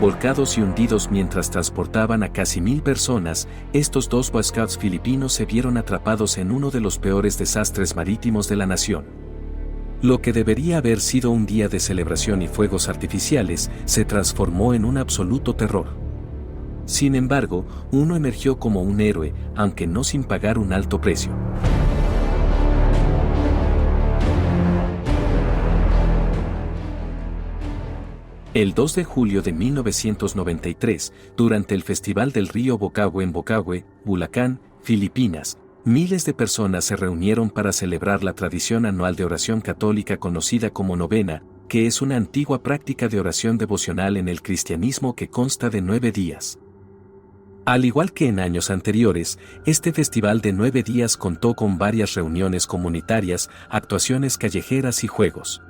Volcados y hundidos mientras transportaban a casi 1000 personas, estos dos Boy Scouts filipinos se vieron atrapados en uno de los peores desastres marítimos de la nación. Lo que debería haber sido un día de celebración y fuegos artificiales, se transformó en un absoluto terror. Sin embargo, uno emergió como un héroe, aunque no sin pagar un alto precio. El 2 de julio de 1993, durante el Festival del Río Bocaue en Bocaue, Bulacan, Filipinas, miles de personas se reunieron para celebrar la tradición anual de oración católica conocida como novena, que es una antigua práctica de oración devocional en el cristianismo que consta de 9 días. Al igual que en años anteriores, este festival de 9 días contó con varias reuniones comunitarias, actuaciones callejeras y juegos.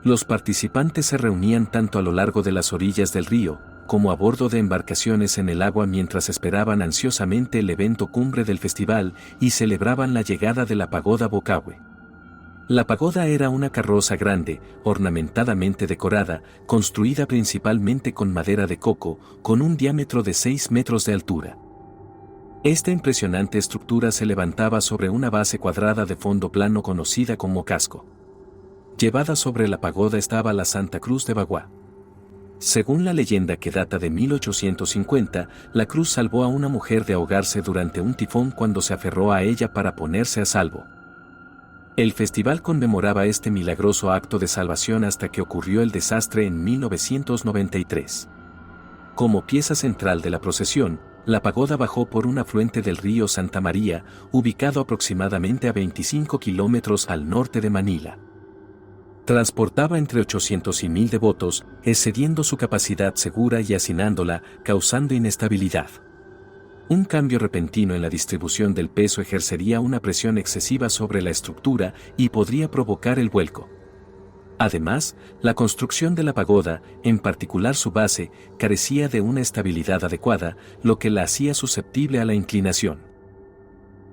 Los participantes se reunían tanto a lo largo de las orillas del río, como a bordo de embarcaciones en el agua mientras esperaban ansiosamente el evento cumbre del festival y celebraban la llegada de la pagoda Bocaue. La pagoda era una carroza grande, ornamentadamente decorada, construida principalmente con madera de coco, con un diámetro de 6 metros de altura. Esta impresionante estructura se levantaba sobre una base cuadrada de fondo plano conocida como casco. Llevada sobre la pagoda estaba la Santa Cruz de Bagua. Según la leyenda que data de 1850, la cruz salvó a una mujer de ahogarse durante un tifón cuando se aferró a ella para ponerse a salvo. El festival conmemoraba este milagroso acto de salvación hasta que ocurrió el desastre en 1993. Como pieza central de la procesión, la pagoda bajó por un afluente del río Santa María, ubicado aproximadamente a 25 kilómetros al norte de Manila. Transportaba entre 800 y 1000 devotos, excediendo su capacidad segura y hacinándola, causando inestabilidad. Un cambio repentino en la distribución del peso ejercería una presión excesiva sobre la estructura y podría provocar el vuelco. Además, la construcción de la pagoda, en particular su base, carecía de una estabilidad adecuada, lo que la hacía susceptible a la inclinación.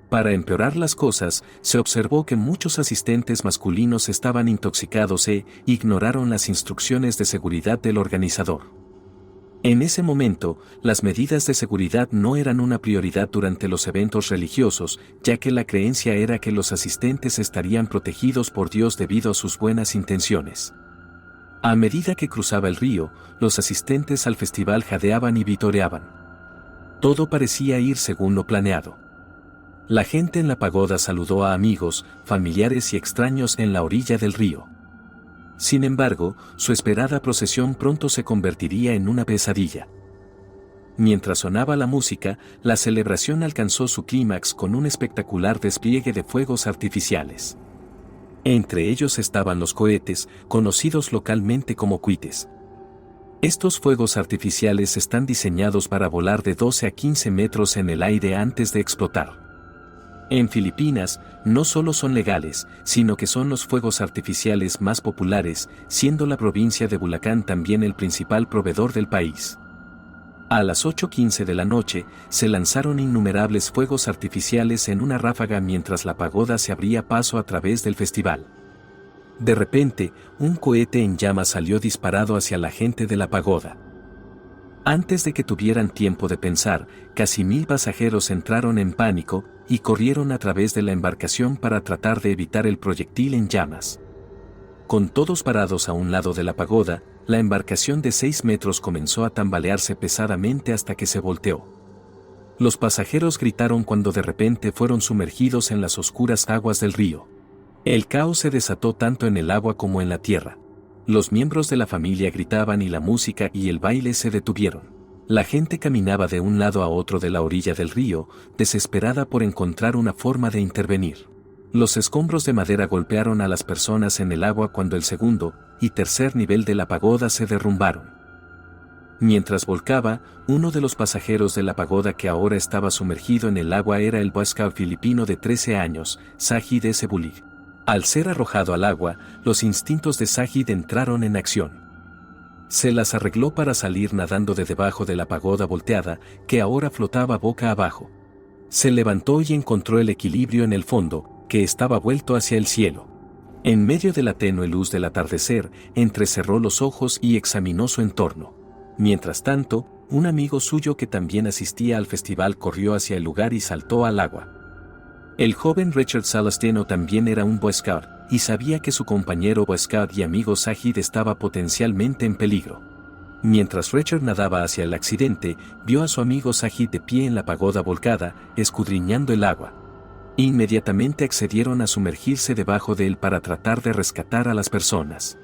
Para empeorar las cosas, se observó que muchos asistentes masculinos estaban intoxicados e ignoraron las instrucciones de seguridad del organizador. En ese momento, las medidas de seguridad no eran una prioridad durante los eventos religiosos, ya que la creencia era que los asistentes estarían protegidos por Dios debido a sus buenas intenciones. A medida que cruzaba el río, los asistentes al festival jadeaban y vitoreaban. Todo parecía ir según lo planeado. La gente en la pagoda saludó a amigos, familiares y extraños en la orilla del río. Sin embargo, su esperada procesión pronto se convertiría en una pesadilla. Mientras sonaba la música, la celebración alcanzó su clímax con un espectacular despliegue de fuegos artificiales. Entre ellos estaban los cohetes, conocidos localmente como cuites. Estos fuegos artificiales están diseñados para volar de 12 a 15 metros en el aire antes de explotar. En Filipinas, no solo son legales, sino que son los fuegos artificiales más populares, siendo la provincia de Bulacan también el principal proveedor del país. A las 8:15 de la noche, se lanzaron innumerables fuegos artificiales en una ráfaga mientras la pagoda se abría paso a través del festival. De repente, un cohete en llamas salió disparado hacia la gente de la pagoda. Antes de que tuvieran tiempo de pensar, casi 1000 pasajeros entraron en pánico y corrieron a través de la embarcación para tratar de evitar el proyectil en llamas. Con todos parados a un lado de la pagoda, la embarcación de 6 metros comenzó a tambalearse pesadamente hasta que se volteó. Los pasajeros gritaron cuando de repente fueron sumergidos en las oscuras aguas del río. El caos se desató tanto en el agua como en la tierra. Los miembros de la familia gritaban y la música y el baile se detuvieron. La gente caminaba de un lado a otro de la orilla del río, desesperada por encontrar una forma de intervenir. Los escombros de madera golpearon a las personas en el agua cuando el segundo y tercer nivel de la pagoda se derrumbaron. Mientras volcaba, uno de los pasajeros de la pagoda que ahora estaba sumergido en el agua era el Boy Scout filipino de 13 años, Sajid S. Bulig. Al ser arrojado al agua, los instintos de Sajid entraron en acción. Se las arregló para salir nadando de debajo de la pagoda volteada, que ahora flotaba boca abajo. Se levantó y encontró el equilibrio en el fondo, que estaba vuelto hacia el cielo. En medio de la tenue luz del atardecer, entrecerró los ojos y examinó su entorno. Mientras tanto, un amigo suyo que también asistía al festival corrió hacia el lugar y saltó al agua. El joven Richard Celestino también era un Boy Scout, y sabía que su compañero Boy Scout y amigo Sajid estaba potencialmente en peligro. Mientras Richard nadaba hacia el accidente, vio a su amigo Sajid de pie en la pagoda volcada, escudriñando el agua. Inmediatamente accedieron a sumergirse debajo de él para tratar de rescatar a las personas.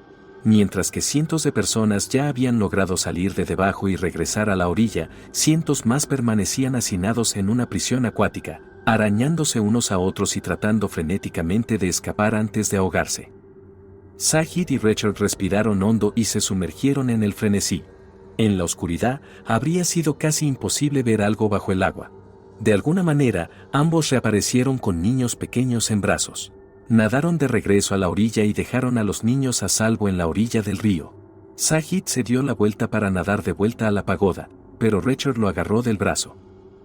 Mientras que cientos de personas ya habían logrado salir de debajo y regresar a la orilla, cientos más permanecían hacinados en una prisión acuática, arañándose unos a otros y tratando frenéticamente de escapar antes de ahogarse. Sajid y Richard respiraron hondo y se sumergieron en el frenesí. En la oscuridad, habría sido casi imposible ver algo bajo el agua. De alguna manera, ambos reaparecieron con niños pequeños en brazos. Nadaron de regreso a la orilla y dejaron a los niños a salvo en la orilla del río. Sajid se dio la vuelta para nadar de vuelta a la pagoda, pero Richard lo agarró del brazo.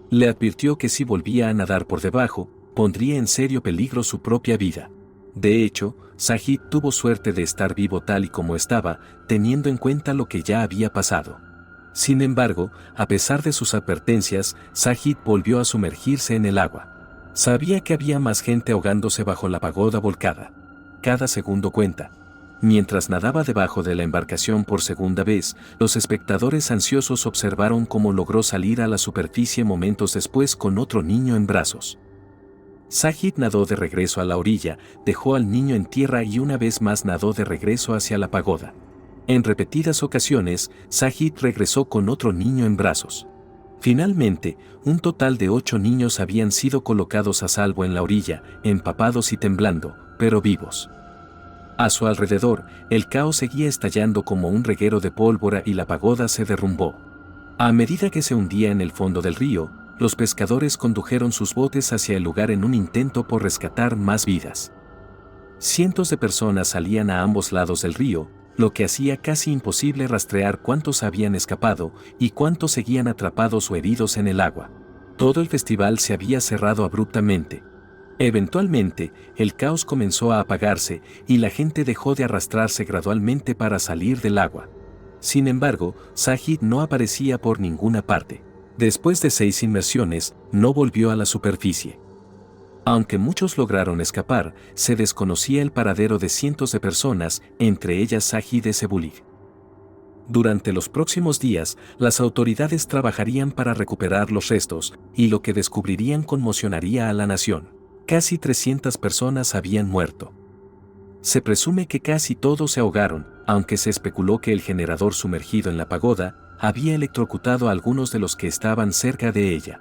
Le advirtió que si volvía a nadar por debajo, pondría en serio peligro su propia vida. De hecho, Sajid tuvo suerte de estar vivo tal y como estaba, teniendo en cuenta lo que ya había pasado. Sin embargo, a pesar de sus advertencias, Sajid volvió a sumergirse en el agua. Sabía que había más gente ahogándose bajo la pagoda volcada. Cada segundo cuenta. Mientras nadaba debajo de la embarcación por segunda vez, los espectadores ansiosos observaron cómo logró salir a la superficie momentos después con otro niño en brazos. Sajid nadó de regreso a la orilla, dejó al niño en tierra y una vez más nadó de regreso hacia la pagoda. En repetidas ocasiones, Sajid regresó con otro niño en brazos. Finalmente, un total de 8 niños habían sido colocados a salvo en la orilla, empapados y temblando, pero vivos. A su alrededor, el caos seguía estallando como un reguero de pólvora y la pagoda se derrumbó. A medida que se hundía en el fondo del río, los pescadores condujeron sus botes hacia el lugar en un intento por rescatar más vidas. Cientos de personas salían a ambos lados del río, lo que hacía casi imposible rastrear cuántos habían escapado y cuántos seguían atrapados o heridos en el agua. Todo el festival se había cerrado abruptamente. Eventualmente, el caos comenzó a apagarse y la gente dejó de arrastrarse gradualmente para salir del agua. Sin embargo, Sajid no aparecía por ninguna parte. Después de 6 inmersiones, no volvió a la superficie. Aunque muchos lograron escapar, se desconocía el paradero de cientos de personas, entre ellas Sajid Zebulig. Durante los próximos días, las autoridades trabajarían para recuperar los restos, y lo que descubrirían conmocionaría a la nación. Casi 300 personas habían muerto. Se presume que casi todos se ahogaron, aunque se especuló que el generador sumergido en la pagoda había electrocutado a algunos de los que estaban cerca de ella.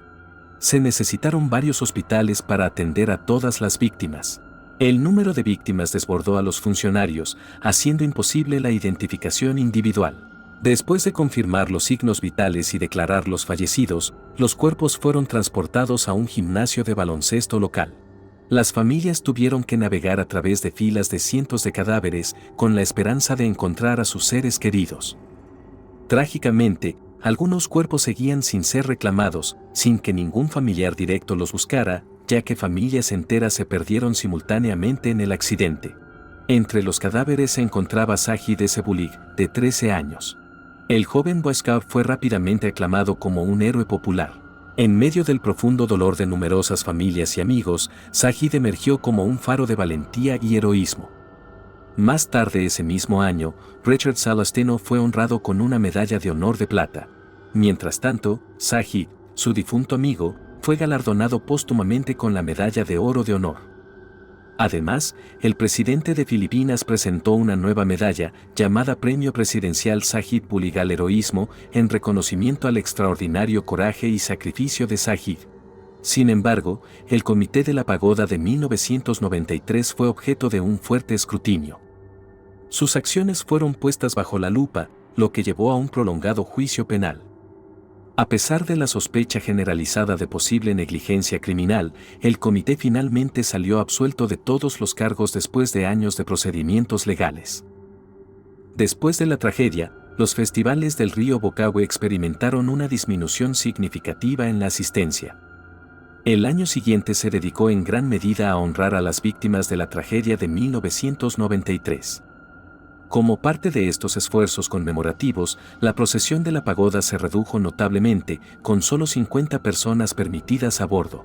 Se necesitaron varios hospitales para atender a todas las víctimas. El número de víctimas desbordó a los funcionarios, haciendo imposible la identificación individual. Después de confirmar los signos vitales y declarar los fallecidos, los cuerpos fueron transportados a un gimnasio de baloncesto local. Las familias tuvieron que navegar a través de filas de cientos de cadáveres con la esperanza de encontrar a sus seres queridos. Trágicamente, algunos cuerpos seguían sin ser reclamados, sin que ningún familiar directo los buscara, ya que familias enteras se perdieron simultáneamente en el accidente. Entre los cadáveres se encontraba Sajid Zebulig, de 13 años. El joven Boy Scout fue rápidamente aclamado como un héroe popular. En medio del profundo dolor de numerosas familias y amigos, Sajid emergió como un faro de valentía y heroísmo. Más tarde ese mismo año, Richard Celestino fue honrado con una medalla de honor de plata. Mientras tanto, Sajid, su difunto amigo, fue galardonado póstumamente con la medalla de oro de honor. Además, el presidente de Filipinas presentó una nueva medalla, llamada Premio Presidencial Sajid Bullig al Heroísmo, en reconocimiento al extraordinario coraje y sacrificio de Sajid. Sin embargo, el Comité de la Pagoda de 1993 fue objeto de un fuerte escrutinio. Sus acciones fueron puestas bajo la lupa, lo que llevó a un prolongado juicio penal. A pesar de la sospecha generalizada de posible negligencia criminal, el comité finalmente salió absuelto de todos los cargos después de años de procedimientos legales. Después de la tragedia, los festivales del río Bocaue experimentaron una disminución significativa en la asistencia. El año siguiente se dedicó en gran medida a honrar a las víctimas de la tragedia de 1993. Como parte de estos esfuerzos conmemorativos, la procesión de la pagoda se redujo notablemente, con solo 50 personas permitidas a bordo.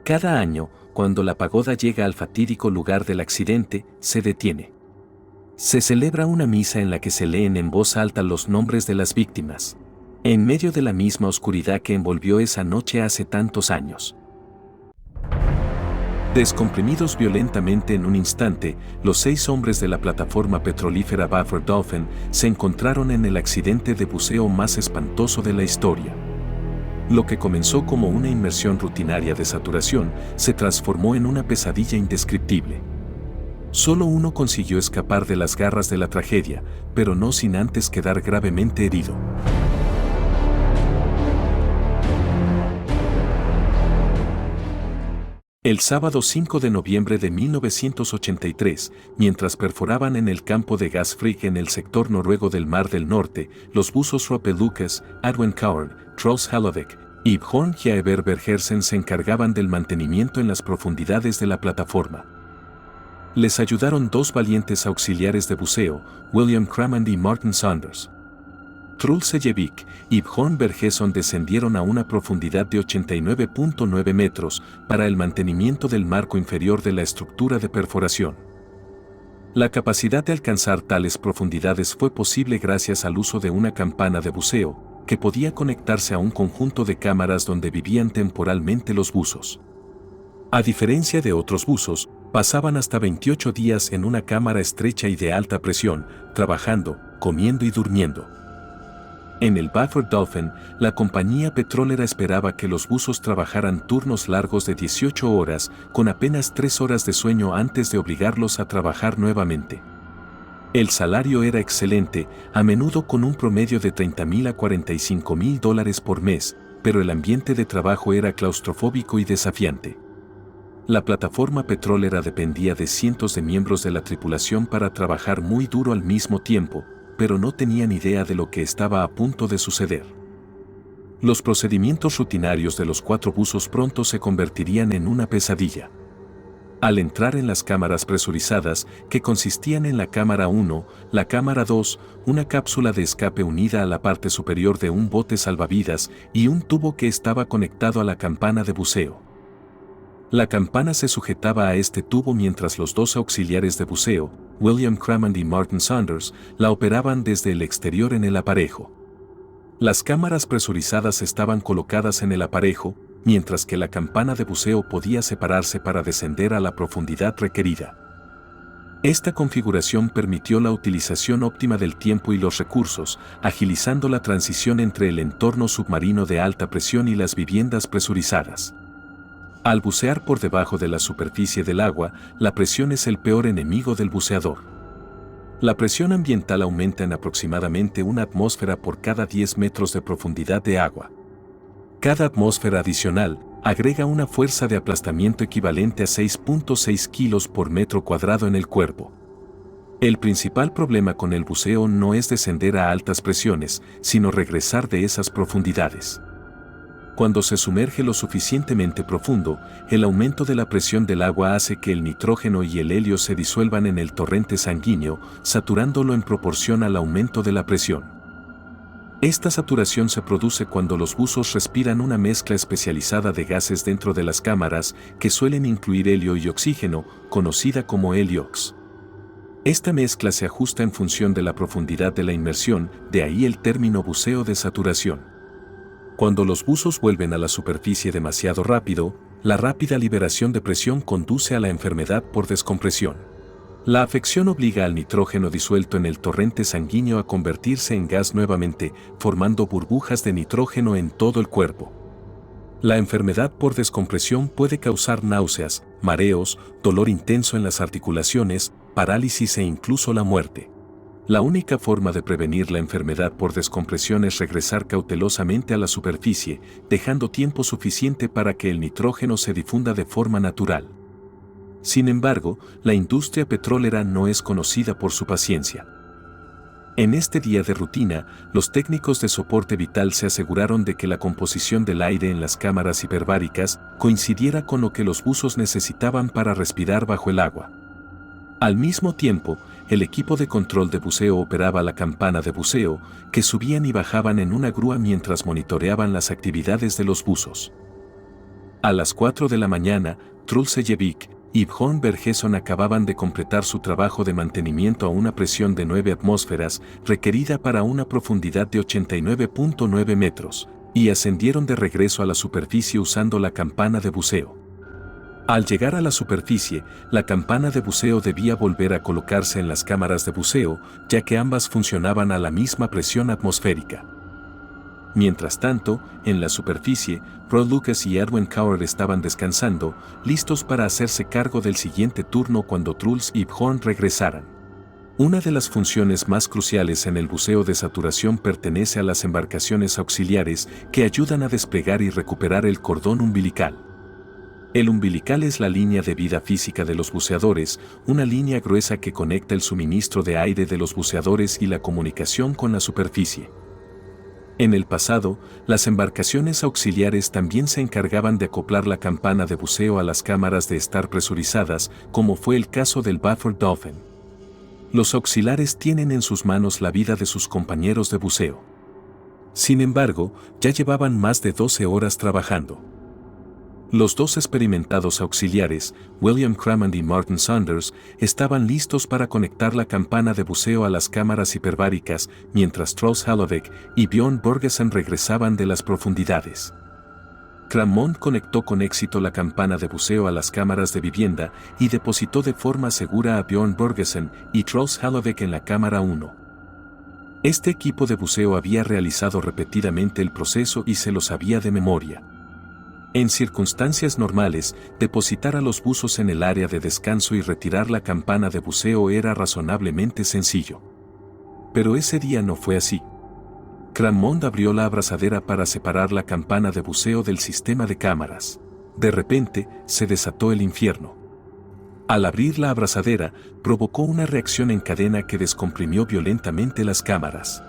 Cada año, cuando la pagoda llega al fatídico lugar del accidente, se detiene. Se celebra una misa en la que se leen en voz alta los nombres de las víctimas, en medio de la misma oscuridad que envolvió esa noche hace tantos años. Descomprimidos violentamente en un instante, los 6 hombres de la plataforma petrolífera Buffer Dolphin se encontraron en el accidente de buceo más espantoso de la historia. Lo que comenzó como una inmersión rutinaria de saturación se transformó en una pesadilla indescriptible. Solo uno consiguió escapar de las garras de la tragedia, pero no sin antes quedar gravemente herido. El sábado 5 de noviembre de 1983, mientras perforaban en el campo de gas Frigg en el sector noruego del Mar del Norte, los buzos Rope Lucas, Adwen Kaurn, Troels Hallovik y Bjorn Hjaeber Bergersen se encargaban del mantenimiento en las profundidades de la plataforma. Les ayudaron 2 valientes auxiliares de buceo, William Cramond y Martin Saunders. Truls Sellevik y Bjorn Bergeson descendieron a una profundidad de 89.9 metros para el mantenimiento del marco inferior de la estructura de perforación. La capacidad de alcanzar tales profundidades fue posible gracias al uso de una campana de buceo, que podía conectarse a un conjunto de cámaras donde vivían temporalmente los buzos. A diferencia de otros buzos, pasaban hasta 28 días en una cámara estrecha y de alta presión, trabajando, comiendo y durmiendo. En el Buffer Dolphin, la compañía petrolera esperaba que los buzos trabajaran turnos largos de 18 horas, con apenas 3 horas de sueño antes de obligarlos a trabajar nuevamente. El salario era excelente, a menudo con un promedio de $30,000 a $45,000 por mes, pero el ambiente de trabajo era claustrofóbico y desafiante. La plataforma petrolera dependía de cientos de miembros de la tripulación para trabajar muy duro al mismo tiempo, pero no tenían idea de lo que estaba a punto de suceder. Los procedimientos rutinarios de los 4 buzos pronto se convertirían en una pesadilla. Al entrar en las cámaras presurizadas, que consistían en la cámara 1, la cámara 2, una cápsula de escape unida a la parte superior de un bote salvavidas y un tubo que estaba conectado a la campana de buceo. La campana se sujetaba a este tubo mientras los 2 auxiliares de buceo, William Cramond y Martin Saunders, la operaban desde el exterior en el aparejo. Las cámaras presurizadas estaban colocadas en el aparejo, mientras que la campana de buceo podía separarse para descender a la profundidad requerida. Esta configuración permitió la utilización óptima del tiempo y los recursos, agilizando la transición entre el entorno submarino de alta presión y las viviendas presurizadas. Al bucear por debajo de la superficie del agua, la presión es el peor enemigo del buceador. La presión ambiental aumenta en aproximadamente 1 atmósfera por cada 10 metros de profundidad de agua. Cada atmósfera adicional agrega una fuerza de aplastamiento equivalente a 6.6 kilos por metro cuadrado en el cuerpo. El principal problema con el buceo no es descender a altas presiones, sino regresar de esas profundidades. Cuando se sumerge lo suficientemente profundo, el aumento de la presión del agua hace que el nitrógeno y el helio se disuelvan en el torrente sanguíneo, saturándolo en proporción al aumento de la presión. Esta saturación se produce cuando los buzos respiran una mezcla especializada de gases dentro de las cámaras, que suelen incluir helio y oxígeno, conocida como heliox. Esta mezcla se ajusta en función de la profundidad de la inmersión, de ahí el término buceo de saturación. Cuando los buzos vuelven a la superficie demasiado rápido, la rápida liberación de presión conduce a la enfermedad por descompresión. La afección obliga al nitrógeno disuelto en el torrente sanguíneo a convertirse en gas nuevamente, formando burbujas de nitrógeno en todo el cuerpo. La enfermedad por descompresión puede causar náuseas, mareos, dolor intenso en las articulaciones, parálisis e incluso la muerte. La única forma de prevenir la enfermedad por descompresión es regresar cautelosamente a la superficie, dejando tiempo suficiente para que el nitrógeno se difunda de forma natural. Sin embargo, la industria petrolera no es conocida por su paciencia. En este día de rutina, los técnicos de soporte vital se aseguraron de que la composición del aire en las cámaras hiperbáricas coincidiera con lo que los buzos necesitaban para respirar bajo el agua. Al mismo tiempo, el equipo de control de buceo operaba la campana de buceo, que subían y bajaban en una grúa mientras monitoreaban las actividades de los buzos. A las 4 de la mañana, Truls Ejevik y Bjørn Bergeson acababan de completar su trabajo de mantenimiento a una presión de 9 atmósferas requerida para una profundidad de 89.9 metros, y ascendieron de regreso a la superficie usando la campana de buceo. Al llegar a la superficie, la campana de buceo debía volver a colocarse en las cámaras de buceo, ya que ambas funcionaban a la misma presión atmosférica. Mientras tanto, en la superficie, Rod Lucas y Edwin Coward estaban descansando, listos para hacerse cargo del siguiente turno cuando Truls y Bjørn regresaran. Una de las funciones más cruciales en el buceo de saturación pertenece a las embarcaciones auxiliares que ayudan a desplegar y recuperar el cordón umbilical. El umbilical es la línea de vida física de los buceadores, una línea gruesa que conecta el suministro de aire de los buceadores y la comunicación con la superficie. En el pasado, las embarcaciones auxiliares también se encargaban de acoplar la campana de buceo a las cámaras de estar presurizadas, como fue el caso del Buffer Dolphin. Los auxiliares tienen en sus manos la vida de sus compañeros de buceo. Sin embargo, ya llevaban más de 12 horas trabajando. Los dos experimentados auxiliares, William Crammond y Martin Saunders, estaban listos para conectar la campana de buceo a las cámaras hiperbáricas, mientras Truls Hallevik y Bjørn Borgesen regresaban de las profundidades. Crammond conectó con éxito la campana de buceo a las cámaras de vivienda y depositó de forma segura a Bjørn Borgesen y Truls Hallevik en la cámara 1. Este equipo de buceo había realizado repetidamente el proceso y se lo sabía de memoria. En circunstancias normales, depositar a los buzos en el área de descanso y retirar la campana de buceo era razonablemente sencillo. Pero ese día no fue así. Crammond abrió la abrazadera para separar la campana de buceo del sistema de cámaras. De repente, se desató el infierno. Al abrir la abrazadera, provocó una reacción en cadena que descomprimió violentamente las cámaras.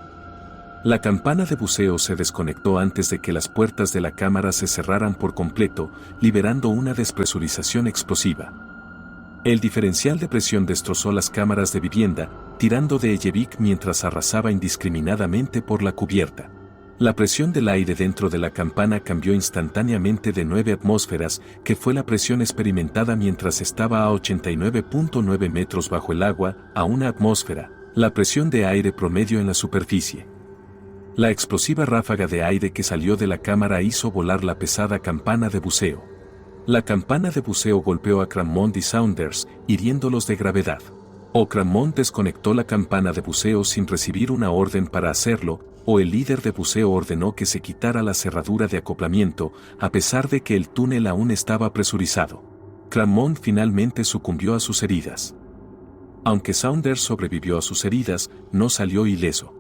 La campana de buceo se desconectó antes de que las puertas de la cámara se cerraran por completo, liberando una despresurización explosiva. El diferencial de presión destrozó las cámaras de vivienda, tirando de Ejevik mientras arrasaba indiscriminadamente por la cubierta. La presión del aire dentro de la campana cambió instantáneamente de 9 atmósferas, que fue la presión experimentada mientras estaba a 89.9 metros bajo el agua, a una atmósfera, la presión de aire promedio en la superficie. La explosiva ráfaga de aire que salió de la cámara hizo volar la pesada campana de buceo. La campana de buceo golpeó a Crammond y Saunders, hiriéndolos de gravedad. O Crammond desconectó la campana de buceo sin recibir una orden para hacerlo, o el líder de buceo ordenó que se quitara la cerradura de acoplamiento, a pesar de que el túnel aún estaba presurizado. Crammond finalmente sucumbió a sus heridas. Aunque Saunders sobrevivió a sus heridas, no salió ileso.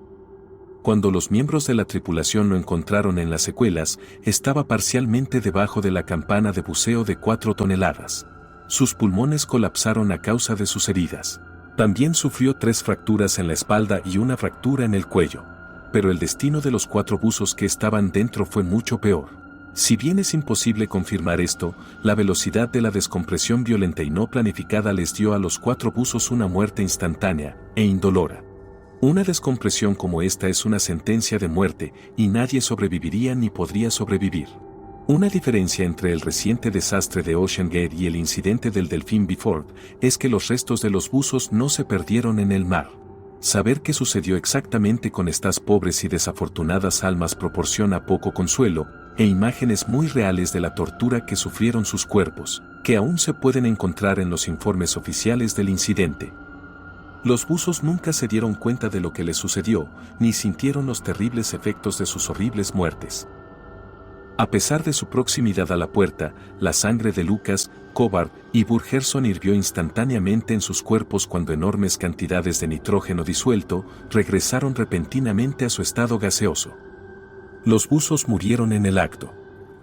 Cuando los miembros de la tripulación lo encontraron en las secuelas, estaba parcialmente debajo de la campana de buceo de 4 toneladas. Sus pulmones colapsaron a causa de sus heridas. También sufrió 3 fracturas en la espalda y una fractura en el cuello. Pero el destino de los 4 buzos que estaban dentro fue mucho peor. Si bien es imposible confirmar esto, la velocidad de la descompresión violenta y no planificada les dio a los 4 buzos una muerte instantánea e indolora. Una descompresión como esta es una sentencia de muerte y nadie sobreviviría ni podría sobrevivir. Una diferencia entre el reciente desastre de Ocean Gate y el incidente del Delfín Beaufort es que los restos de los buzos no se perdieron en el mar. Saber qué sucedió exactamente con estas pobres y desafortunadas almas proporciona poco consuelo e imágenes muy reales de la tortura que sufrieron sus cuerpos, que aún se pueden encontrar en los informes oficiales del incidente. Los buzos nunca se dieron cuenta de lo que les sucedió, ni sintieron los terribles efectos de sus horribles muertes. A pesar de su proximidad a la puerta, la sangre de Lucas, Coward y Borgesen hirvió instantáneamente en sus cuerpos cuando enormes cantidades de nitrógeno disuelto regresaron repentinamente a su estado gaseoso. Los buzos murieron en el acto.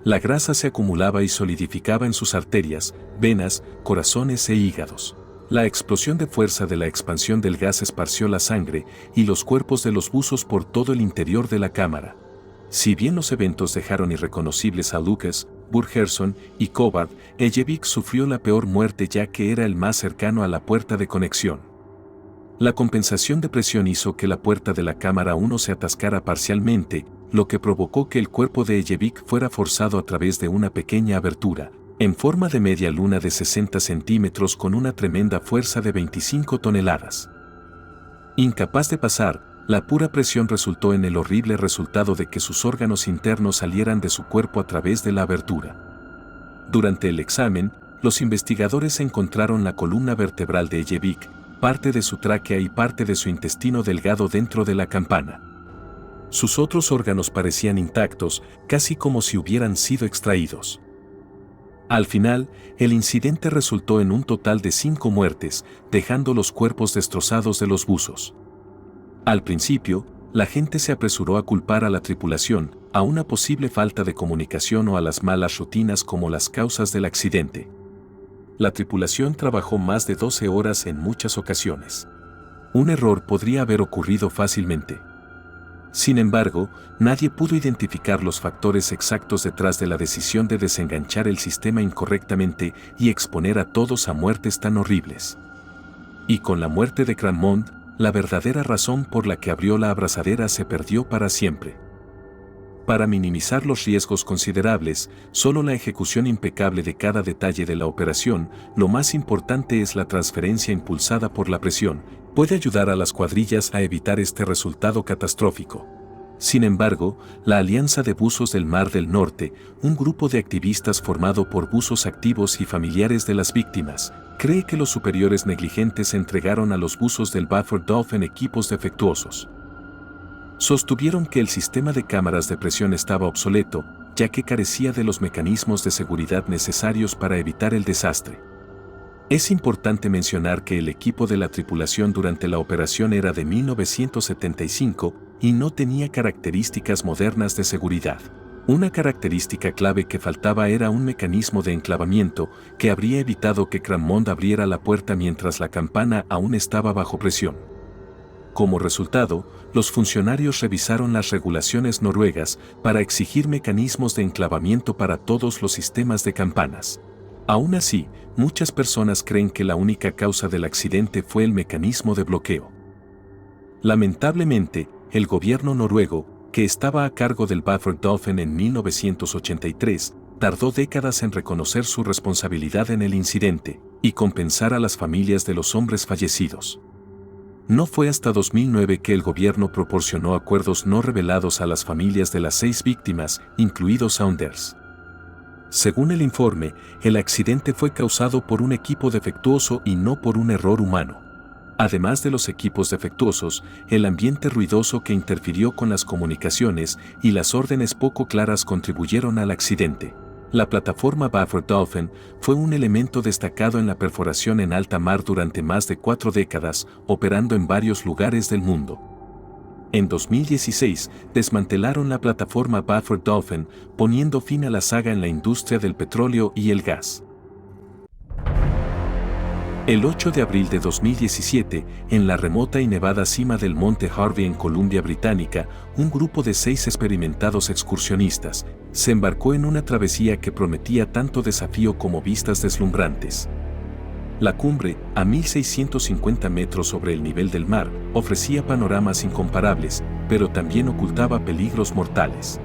La grasa se acumulaba y solidificaba en sus arterias, venas, corazones e hígados. La explosión de fuerza de la expansión del gas esparció la sangre y los cuerpos de los buzos por todo el interior de la cámara. Si bien los eventos dejaron irreconocibles a Lucas, Borgesen y Coward, Ejevik sufrió la peor muerte ya que era el más cercano a la puerta de conexión. La compensación de presión hizo que la puerta de la cámara 1 se atascara parcialmente, lo que provocó que el cuerpo de Ellevik fuera forzado a través de una pequeña abertura, en forma de media luna de 60 centímetros con una tremenda fuerza de 25 toneladas. Incapaz de pasar, la pura presión resultó en el horrible resultado de que sus órganos internos salieran de su cuerpo a través de la abertura. Durante el examen, los investigadores encontraron la columna vertebral de Ellevik, parte de su tráquea y parte de su intestino delgado dentro de la campana. Sus otros órganos parecían intactos, casi como si hubieran sido extraídos. Al final, el incidente resultó en un total de 5 muertes, dejando los cuerpos destrozados de los buzos. Al principio, la gente se apresuró a culpar a la tripulación, a una posible falta de comunicación o a las malas rutinas como las causas del accidente. La tripulación trabajó más de 12 horas en muchas ocasiones. Un error podría haber ocurrido fácilmente. Sin embargo, nadie pudo identificar los factores exactos detrás de la decisión de desenganchar el sistema incorrectamente y exponer a todos a muertes tan horribles. Y con la muerte de Cranmont, la verdadera razón por la que abrió la abrazadera se perdió para siempre. Para minimizar los riesgos considerables, solo la ejecución impecable de cada detalle de la operación, lo más importante es la transferencia impulsada por la presión, puede ayudar a las cuadrillas a evitar este resultado catastrófico. Sin embargo, la Alianza de Buzos del Mar del Norte, un grupo de activistas formado por buzos activos y familiares de las víctimas, cree que los superiores negligentes entregaron a los buzos del Beaufort Dolphin equipos defectuosos. Sostuvieron que el sistema de cámaras de presión estaba obsoleto, ya que carecía de los mecanismos de seguridad necesarios para evitar el desastre. Es importante mencionar que el equipo de la tripulación durante la operación era de 1975 y no tenía características modernas de seguridad. Una característica clave que faltaba era un mecanismo de enclavamiento que habría evitado que Cranmont abriera la puerta mientras la campana aún estaba bajo presión. Como resultado, los funcionarios revisaron las regulaciones noruegas para exigir mecanismos de enclavamiento para todos los sistemas de campanas. Aún así, muchas personas creen que la única causa del accidente fue el mecanismo de bloqueo. Lamentablemente, el gobierno noruego, que estaba a cargo del Beaufort Dolphin en 1983, tardó décadas en reconocer su responsabilidad en el incidente y compensar a las familias de los hombres fallecidos. No fue hasta 2009 que el gobierno proporcionó acuerdos no revelados a las familias de las 6 víctimas, incluidos Saunders. Según el informe, el accidente fue causado por un equipo defectuoso y no por un error humano. Además de los equipos defectuosos, el ambiente ruidoso que interfirió con las comunicaciones y las órdenes poco claras contribuyeron al accidente. La plataforma Beaufort Dolphin fue un elemento destacado en la perforación en alta mar durante más de 4 décadas, operando en varios lugares del mundo. En 2016, desmantelaron la plataforma Beaufort Dolphin, poniendo fin a la saga en la industria del petróleo y el gas. El 8 de abril de 2017, en la remota y nevada cima del Monte Harvey en Columbia Británica, un grupo de 6 experimentados excursionistas se embarcó en una travesía que prometía tanto desafío como vistas deslumbrantes. La cumbre, a 1.650 metros sobre el nivel del mar, ofrecía panoramas incomparables, pero también ocultaba peligros mortales.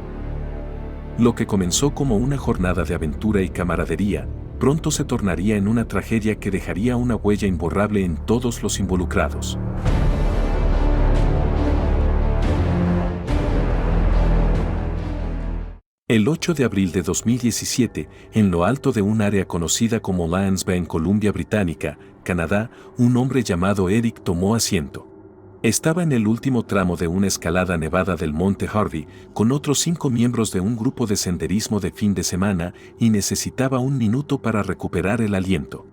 Lo que comenzó como una jornada de aventura y camaradería, pronto se tornaría en una tragedia que dejaría una huella imborrable en todos los involucrados. El 8 de abril de 2017, en lo alto de un área conocida como Lions Bay en Columbia Británica, Canadá, un hombre llamado Eric tomó asiento. Estaba en el último tramo de una escalada nevada del Monte Harvey, con otros 5 miembros de un grupo de senderismo de fin de semana, y necesitaba 1 minuto para recuperar el aliento.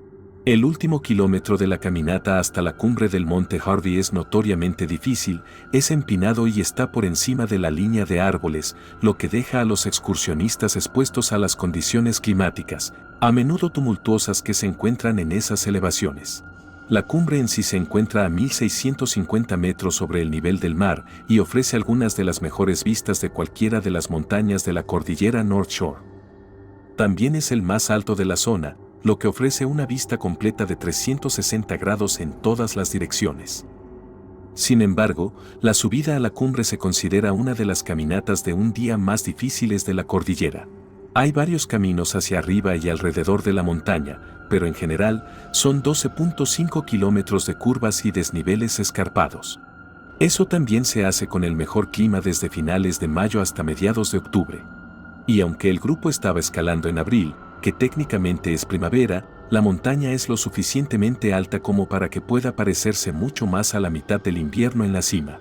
El último kilómetro de la caminata hasta la cumbre del Monte Harvey es notoriamente difícil, es empinado y está por encima de la línea de árboles, lo que deja a los excursionistas expuestos a las condiciones climáticas, a menudo tumultuosas que se encuentran en esas elevaciones. La cumbre en sí se encuentra a 1.650 metros sobre el nivel del mar y ofrece algunas de las mejores vistas de cualquiera de las montañas de la cordillera North Shore. También es el más alto de la zona, lo que ofrece una vista completa de 360 grados en todas las direcciones. Sin embargo, la subida a la cumbre se considera una de las caminatas de un día más difíciles de la cordillera. Hay varios caminos hacia arriba y alrededor de la montaña, pero en general son 12.5 kilómetros de curvas y desniveles escarpados. Eso también se hace con el mejor clima desde finales de mayo hasta mediados de octubre. Y aunque el grupo estaba escalando en abril, que técnicamente es primavera, la montaña es lo suficientemente alta como para que pueda parecerse mucho más a la mitad del invierno en la cima.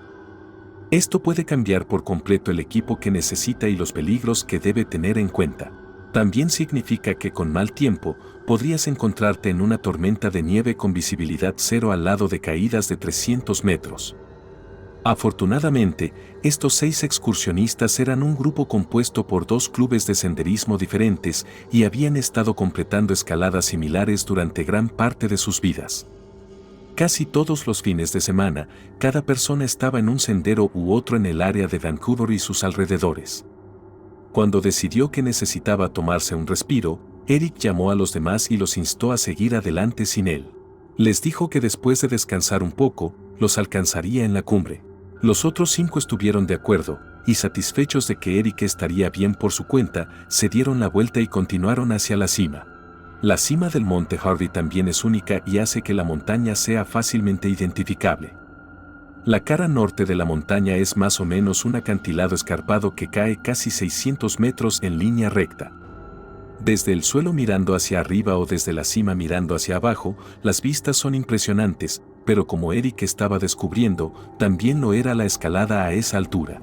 Esto puede cambiar por completo el equipo que necesita y los peligros que debe tener en cuenta. También significa que con mal tiempo, podrías encontrarte en una tormenta de nieve con visibilidad cero al lado de caídas de 300 metros. Afortunadamente, estos 6 excursionistas eran un grupo compuesto por 2 clubes de senderismo diferentes y habían estado completando escaladas similares durante gran parte de sus vidas. Casi todos los fines de semana, cada persona estaba en un sendero u otro en el área de Vancouver y sus alrededores. Cuando decidió que necesitaba tomarse un respiro, Eric llamó a los demás y los instó a seguir adelante sin él. Les dijo que después de descansar un poco, los alcanzaría en la cumbre. Los otros 5 estuvieron de acuerdo, y satisfechos de que Eric estaría bien por su cuenta, se dieron la vuelta y continuaron hacia la cima. La cima del monte Harvey también es única y hace que la montaña sea fácilmente identificable. La cara norte de la montaña es más o menos un acantilado escarpado que cae casi 600 metros en línea recta. Desde el suelo mirando hacia arriba o desde la cima mirando hacia abajo, las vistas son impresionantes, pero como Eric estaba descubriendo, también lo era la escalada a esa altura.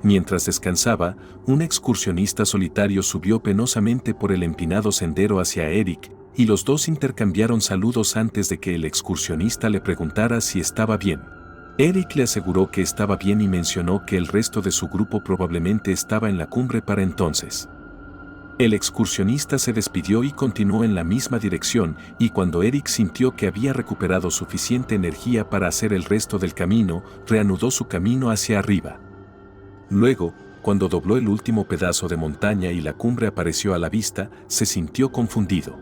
Mientras descansaba, un excursionista solitario subió penosamente por el empinado sendero hacia Eric, y los dos intercambiaron saludos antes de que el excursionista le preguntara si estaba bien. Eric le aseguró que estaba bien y mencionó que el resto de su grupo probablemente estaba en la cumbre para entonces. El excursionista se despidió y continuó en la misma dirección, y cuando Eric sintió que había recuperado suficiente energía para hacer el resto del camino, reanudó su camino hacia arriba. Luego, cuando dobló el último pedazo de montaña y la cumbre apareció a la vista, se sintió confundido.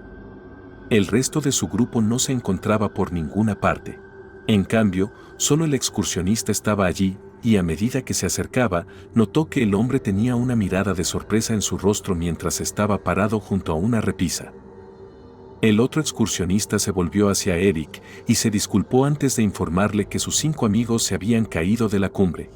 El resto de su grupo no se encontraba por ninguna parte. En cambio, solo el excursionista estaba allí, y a medida que se acercaba, notó que el hombre tenía una mirada de sorpresa en su rostro mientras estaba parado junto a una repisa. El otro excursionista se volvió hacia Eric y se disculpó antes de informarle que sus 5 amigos se habían caído de la cumbre.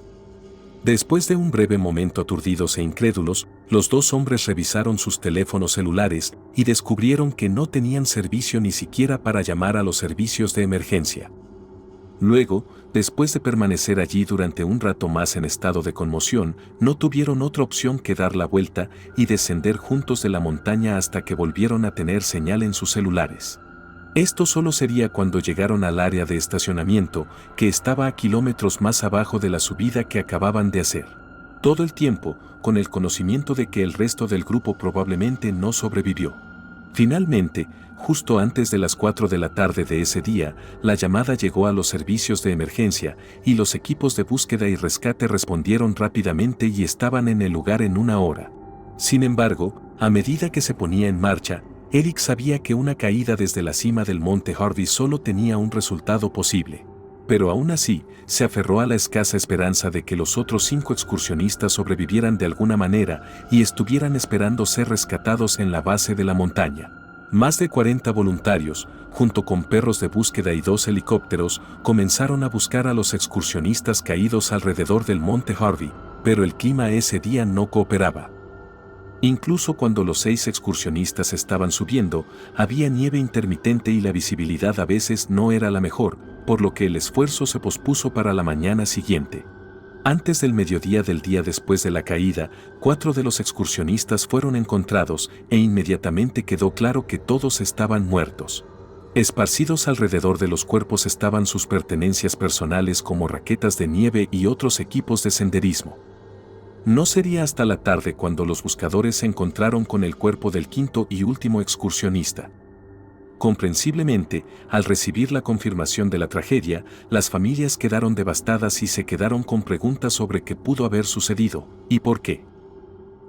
Después de un breve momento aturdidos e incrédulos, los 2 hombres revisaron sus teléfonos celulares y descubrieron que no tenían servicio ni siquiera para llamar a los servicios de emergencia. Luego, después de permanecer allí durante un rato más en estado de conmoción, no tuvieron otra opción que dar la vuelta y descender juntos de la montaña hasta que volvieron a tener señal en sus celulares. Esto solo sería cuando llegaron al área de estacionamiento, que estaba a kilómetros más abajo de la subida que acababan de hacer. Todo el tiempo, con el conocimiento de que el resto del grupo probablemente no sobrevivió. Finalmente, justo antes de las 4 de la tarde de ese día, la llamada llegó a los servicios de emergencia y los equipos de búsqueda y rescate respondieron rápidamente y estaban en el lugar en una hora. Sin embargo, a medida que se ponía en marcha, Eric sabía que una caída desde la cima del monte Harvey solo tenía un resultado posible. Pero aún así, se aferró a la escasa esperanza de que los otros 5 excursionistas sobrevivieran de alguna manera y estuvieran esperando ser rescatados en la base de la montaña. Más de 40 voluntarios, junto con perros de búsqueda y 2 helicópteros, comenzaron a buscar a los excursionistas caídos alrededor del monte Harvey, pero el clima ese día no cooperaba. Incluso cuando los 6 excursionistas estaban subiendo, había nieve intermitente y la visibilidad a veces no era la mejor, por lo que el esfuerzo se pospuso para la mañana siguiente. Antes del mediodía del día después de la caída, 4 de los excursionistas fueron encontrados e inmediatamente quedó claro que todos estaban muertos. Esparcidos alrededor de los cuerpos estaban sus pertenencias personales como raquetas de nieve y otros equipos de senderismo. No sería hasta la tarde cuando los buscadores se encontraron con el cuerpo del 5º y último excursionista. Comprensiblemente, al recibir la confirmación de la tragedia, las familias quedaron devastadas y se quedaron con preguntas sobre qué pudo haber sucedido y por qué.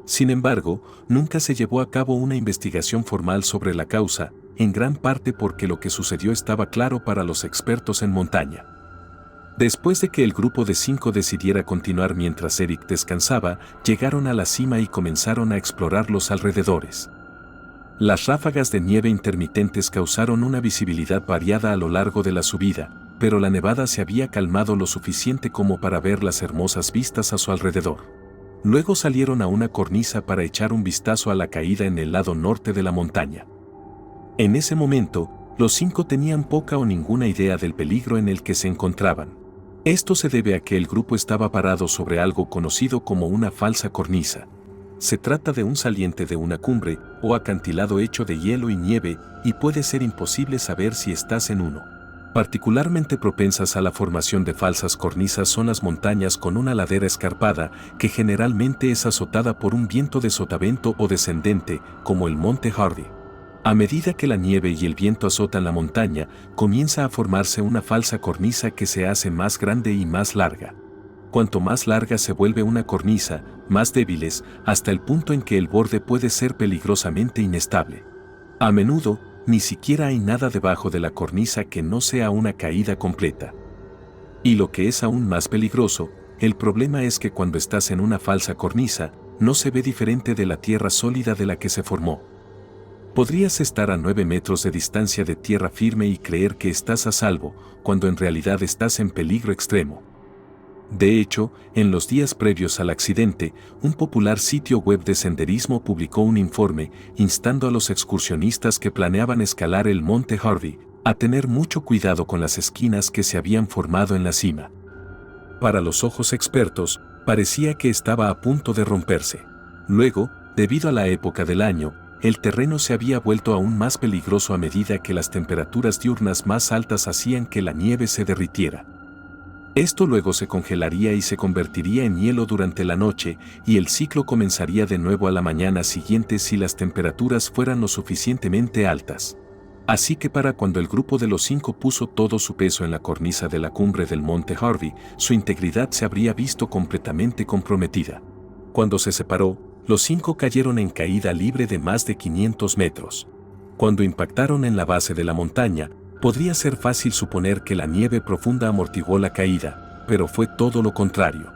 Sin embargo, nunca se llevó a cabo una investigación formal sobre la causa, en gran parte porque lo que sucedió estaba claro para los expertos en montaña. Después de que el grupo de 5 decidiera continuar mientras Eric descansaba, llegaron a la cima y comenzaron a explorar los alrededores. Las ráfagas de nieve intermitentes causaron una visibilidad variada a lo largo de la subida, pero la nevada se había calmado lo suficiente como para ver las hermosas vistas a su alrededor. Luego salieron a una cornisa para echar un vistazo a la caída en el lado norte de la montaña. En ese momento, los 5 tenían poca o ninguna idea del peligro en el que se encontraban. Esto se debe a que el grupo estaba parado sobre algo conocido como una falsa cornisa. Se trata de un saliente de una cumbre o acantilado hecho de hielo y nieve, y puede ser imposible saber si estás en uno. Particularmente propensas a la formación de falsas cornisas son las montañas con una ladera escarpada, que generalmente es azotada por un viento de sotavento o descendente, como el Monte Hardy. A medida que la nieve y el viento azotan la montaña, comienza a formarse una falsa cornisa que se hace más grande y más larga. Cuanto más larga se vuelve una cornisa, más débiles, hasta el punto en que el borde puede ser peligrosamente inestable. A menudo, ni siquiera hay nada debajo de la cornisa que no sea una caída completa. Y lo que es aún más peligroso, el problema es que cuando estás en una falsa cornisa, no se ve diferente de la tierra sólida de la que se formó. Podrías estar a 9 metros de distancia de tierra firme y creer que estás a salvo, cuando en realidad estás en peligro extremo. De hecho, en los días previos al accidente, un popular sitio web de senderismo publicó un informe instando a los excursionistas que planeaban escalar el Monte Hardy a tener mucho cuidado con las esquinas que se habían formado en la cima. Para los ojos expertos, parecía que estaba a punto de romperse. Luego, debido a la época del año, el terreno se había vuelto aún más peligroso a medida que las temperaturas diurnas más altas hacían que la nieve se derritiera. Esto luego se congelaría y se convertiría en hielo durante la noche, y el ciclo comenzaría de nuevo a la mañana siguiente si las temperaturas fueran lo suficientemente altas. Así que para cuando el grupo de los 5 puso todo su peso en la cornisa de la cumbre del Monte Hardy, su integridad se habría visto completamente comprometida. Cuando se separó, los 5 cayeron en caída libre de más de 500 metros. Cuando impactaron en la base de la montaña, podría ser fácil suponer que la nieve profunda amortiguó la caída, pero fue todo lo contrario.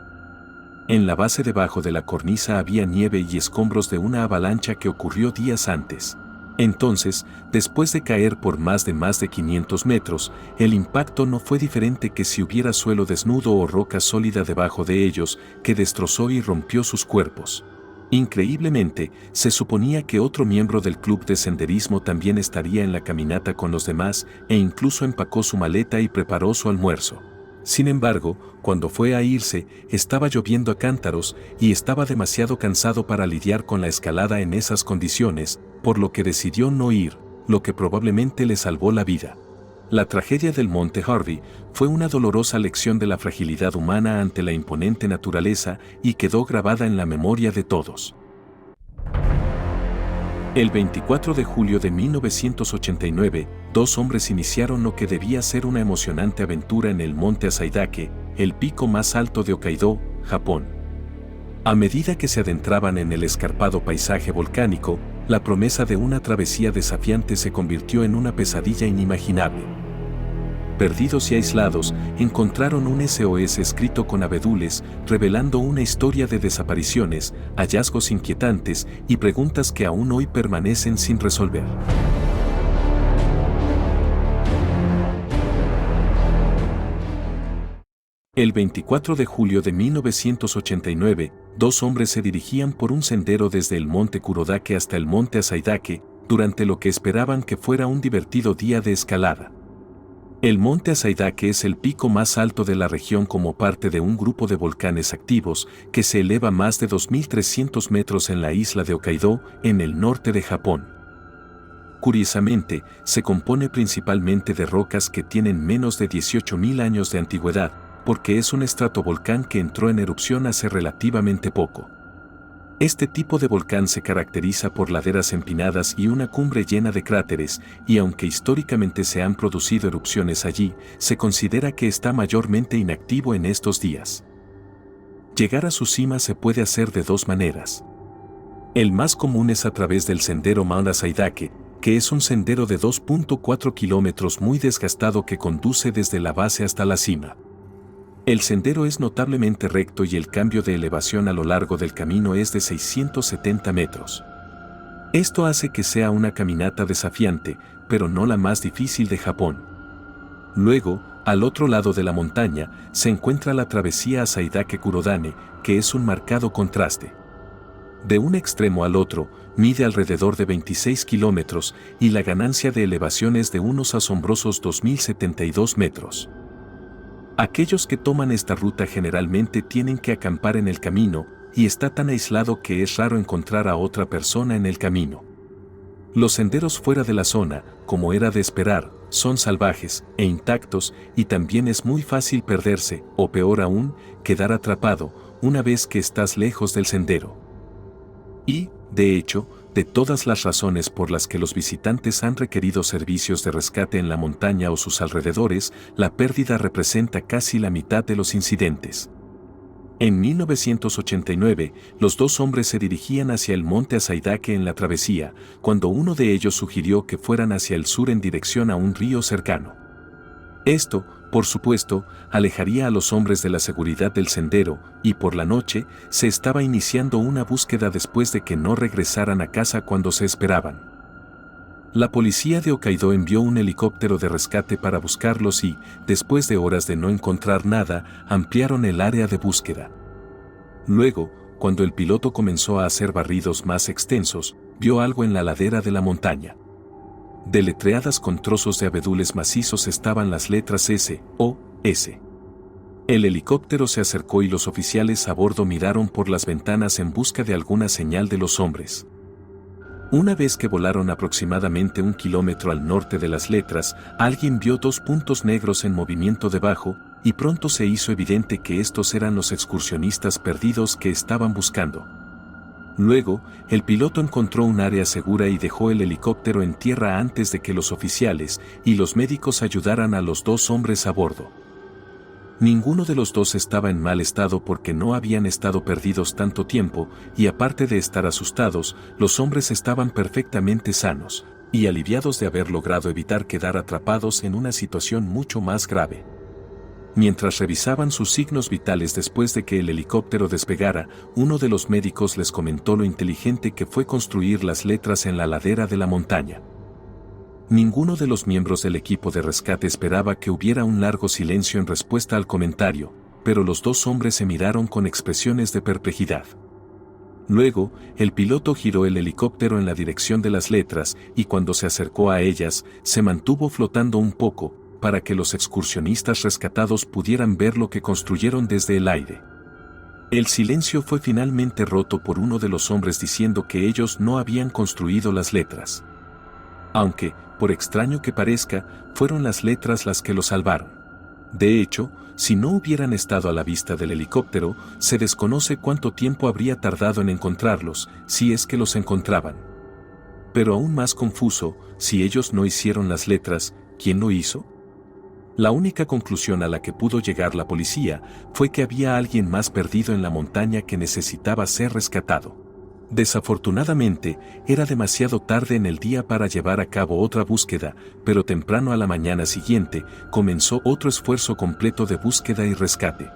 En la base debajo de la cornisa había nieve y escombros de una avalancha que ocurrió días antes. Entonces, después de caer por más de 500 metros, el impacto no fue diferente que si hubiera suelo desnudo o roca sólida debajo de ellos, que destrozó y rompió sus cuerpos. Increíblemente, se suponía que otro miembro del club de senderismo también estaría en la caminata con los demás, e incluso empacó su maleta y preparó su almuerzo. Sin embargo, cuando fue a irse, estaba lloviendo a cántaros y estaba demasiado cansado para lidiar con la escalada en esas condiciones, por lo que decidió no ir, lo que probablemente le salvó la vida. La tragedia del Monte Hardy fue una dolorosa lección de la fragilidad humana ante la imponente naturaleza y quedó grabada en la memoria de todos. El 24 de julio de 1989, 2 hombres iniciaron lo que debía ser una emocionante aventura en el Monte Asaidake, el pico más alto de Hokkaido, Japón. A medida que se adentraban en el escarpado paisaje volcánico, la promesa de una travesía desafiante se convirtió en una pesadilla inimaginable. Perdidos y aislados, encontraron un SOS escrito con abedules, revelando una historia de desapariciones, hallazgos inquietantes y preguntas que aún hoy permanecen sin resolver. El 24 de julio de 1989, 2 hombres se dirigían por un sendero desde el Monte Kurodake hasta el Monte Asaidake, durante lo que esperaban que fuera un divertido día de escalada. El Monte Asaidake es el pico más alto de la región como parte de un grupo de volcanes activos que se eleva más de 2.300 metros en la isla de Hokkaido, en el norte de Japón. Curiosamente, se compone principalmente de rocas que tienen menos de 18.000 años de antigüedad, porque es un estratovolcán que entró en erupción hace relativamente poco. Este tipo de volcán se caracteriza por laderas empinadas y una cumbre llena de cráteres, y aunque históricamente se han producido erupciones allí, se considera que está mayormente inactivo en estos días. Llegar a su cima se puede hacer de 2 maneras. El más común es a través del sendero Mount Asaidake, que es un sendero de 2.4 kilómetros muy desgastado que conduce desde la base hasta la cima. El sendero es notablemente recto y el cambio de elevación a lo largo del camino es de 670 metros. Esto hace que sea una caminata desafiante, pero no la más difícil de Japón. Luego, al otro lado de la montaña, se encuentra la travesía a Saidake-Kurodane, que es un marcado contraste. De un extremo al otro, mide alrededor de 26 kilómetros y la ganancia de elevación es de unos asombrosos 2072 metros. Aquellos que toman esta ruta generalmente tienen que acampar en el camino, y está tan aislado que es raro encontrar a otra persona en el camino. Los senderos fuera de la zona, como era de esperar, son salvajes e intactos y también es muy fácil perderse, o peor aún, quedar atrapado, una vez que estás lejos del sendero. Y, de hecho, de todas las razones por las que los visitantes han requerido servicios de rescate en la montaña o sus alrededores, la pérdida representa casi la mitad de los incidentes. En 1989, los dos hombres se dirigían hacia el monte Asaidake en la travesía, cuando uno de ellos sugirió que fueran hacia el sur en dirección a un río cercano. Esto, por supuesto, alejaría a los hombres de la seguridad del sendero, y por la noche, se estaba iniciando una búsqueda después de que no regresaran a casa cuando se esperaban. La policía de Hokkaido envió un helicóptero de rescate para buscarlos y, después de horas de no encontrar nada, ampliaron el área de búsqueda. Luego, cuando el piloto comenzó a hacer barridos más extensos, vio algo en la ladera de la montaña. Deletreadas con trozos de abedules macizos estaban las letras S, O, S. El helicóptero se acercó y los oficiales a bordo miraron por las ventanas en busca de alguna señal de los hombres. Una vez que volaron aproximadamente 1 kilómetro al norte de las letras, alguien vio 2 puntos negros en movimiento debajo, y pronto se hizo evidente que estos eran los excursionistas perdidos que estaban buscando. Luego, el piloto encontró un área segura y dejó el helicóptero en tierra antes de que los oficiales y los médicos ayudaran a los 2 hombres a bordo. Ninguno de los dos estaba en mal estado porque no habían estado perdidos tanto tiempo, y aparte de estar asustados, los hombres estaban perfectamente sanos y aliviados de haber logrado evitar quedar atrapados en una situación mucho más grave. Mientras revisaban sus signos vitales después de que el helicóptero despegara, uno de los médicos les comentó lo inteligente que fue construir las letras en la ladera de la montaña. Ninguno de los miembros del equipo de rescate esperaba que hubiera un largo silencio en respuesta al comentario, pero los 2 hombres se miraron con expresiones de perplejidad. Luego, el piloto giró el helicóptero en la dirección de las letras y cuando se acercó a ellas, se mantuvo flotando un poco, para que los excursionistas rescatados pudieran ver lo que construyeron desde el aire. El silencio fue finalmente roto por uno de los hombres diciendo que ellos no habían construido las letras. Aunque, por extraño que parezca, fueron las letras las que los salvaron. De hecho, si no hubieran estado a la vista del helicóptero, se desconoce cuánto tiempo habría tardado en encontrarlos, si es que los encontraban. Pero aún más confuso, si ellos no hicieron las letras, ¿quién lo hizo? La única conclusión a la que pudo llegar la policía fue que había alguien más perdido en la montaña que necesitaba ser rescatado. Desafortunadamente, era demasiado tarde en el día para llevar a cabo otra búsqueda, pero temprano a la mañana siguiente, comenzó otro esfuerzo completo de búsqueda y rescate.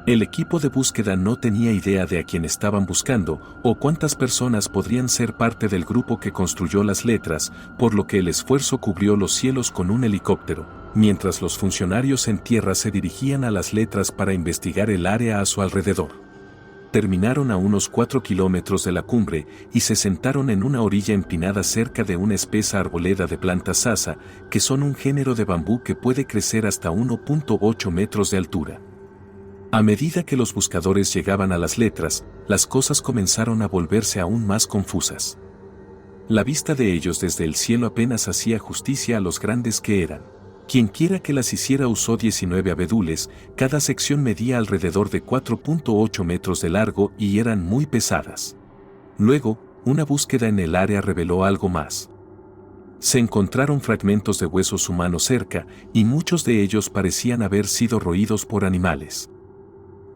El equipo de búsqueda no tenía idea de a quién estaban buscando o cuántas personas podrían ser parte del grupo que construyó las letras, por lo que el esfuerzo cubrió los cielos con un helicóptero, mientras los funcionarios en tierra se dirigían a las letras para investigar el área a su alrededor. Terminaron a unos 4 kilómetros de la cumbre y se sentaron en una orilla empinada cerca de una espesa arboleda de plantas sasa, que son un género de bambú que puede crecer hasta 1.8 metros de altura. A medida que los buscadores llegaban a las letras, las cosas comenzaron a volverse aún más confusas. La vista de ellos desde el cielo apenas hacía justicia a los grandes que eran. Quienquiera que las hiciera usó 19 abedules, cada sección medía alrededor de 4.8 metros de largo y eran muy pesadas. Luego, una búsqueda en el área reveló algo más. Se encontraron fragmentos de huesos humanos cerca, y muchos de ellos parecían haber sido roídos por animales.